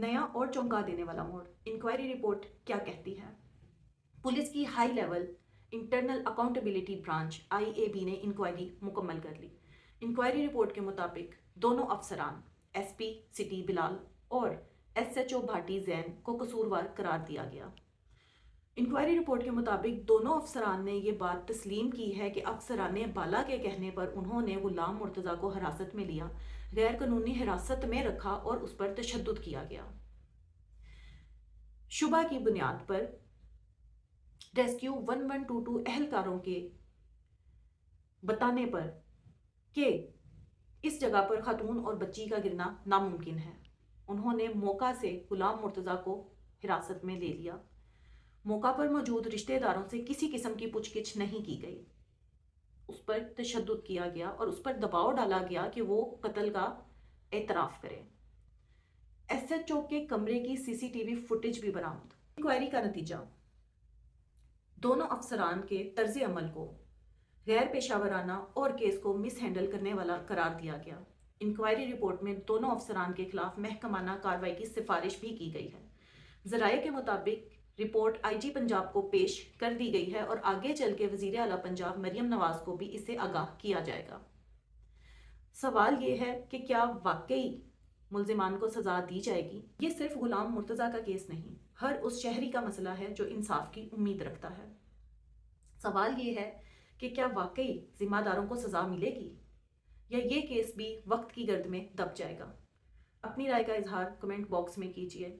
नया और चौंका देने वाला मोड़, इंक्वायरी रिपोर्ट क्या कहती है? पुलिस की high level internal accountability branch IAB ने इंक्वायरी मुकम्मल कर ली। इंक्वायरी रिपोर्ट के मुताबिक दोनों अफसरान SP सिटी बिलाल और SHO भाटी जैन को कसूरवार करार दिया गया। इंक्वायरी रिपोर्ट के मुताबिक दोनों अफसरान ने ये बात तस्लीम की है कि अफसरान बाला के कहने पर उन्होंने गुलाम मुर्तज़ा को हिरासत में लिया, गैर कानूनी हिरासत में रखा और उस पर तशद्दुद किया गया। शुबा की बुनियाद पर रेस्क्यू 1122 एहलकारों के बताने पर कि इस जगह पर खातून और बच्ची का गिरना नामुमकिन है, उन्होंने मौका से गुलाम मुर्तज़ा को हिरासत में ले लिया। मौका पर मौजूद रिश्तेदारों से किसी किस्म की पूछगिछ नहीं की गई, उस पर तशद्दुद किया गया और उस पर दबाव डाला गया कि वो कत्ल का एतराफ़ करे। SHO के कमरे की CCTV फुटेज भी बरामद। इंक्वायरी का नतीजा, दोनों अफसरान के तर्ज अमल को गैर पेशावराना और केस को मिस हैंडल करने वाला करार दिया गया। इंक्वायरी रिपोर्ट में दोनों अफसरान के खिलाफ महकमाना कार्रवाई की सिफारिश भी की गई है। ज़राए के मुताबिक रिपोर्ट IG पंजाब को पेश कर दी गई है और आगे चल के वज़ीर आला पंजाब मरियम नवाज को भी इससे आगाह किया जाएगा। सवाल ये है कि क्या वाकई मुल्जिमान को सज़ा दी जाएगी? ये सिर्फ गुलाम मुर्तज़ा का केस नहीं, हर उस शहरी का मसला है जो इंसाफ की उम्मीद रखता है। सवाल ये है कि क्या वाकई जिम्मेदारों को सज़ा मिलेगी या ये केस भी वक्त की गर्द में दब जाएगा? अपनी राय का इजहार कमेंट बॉक्स में कीजिए।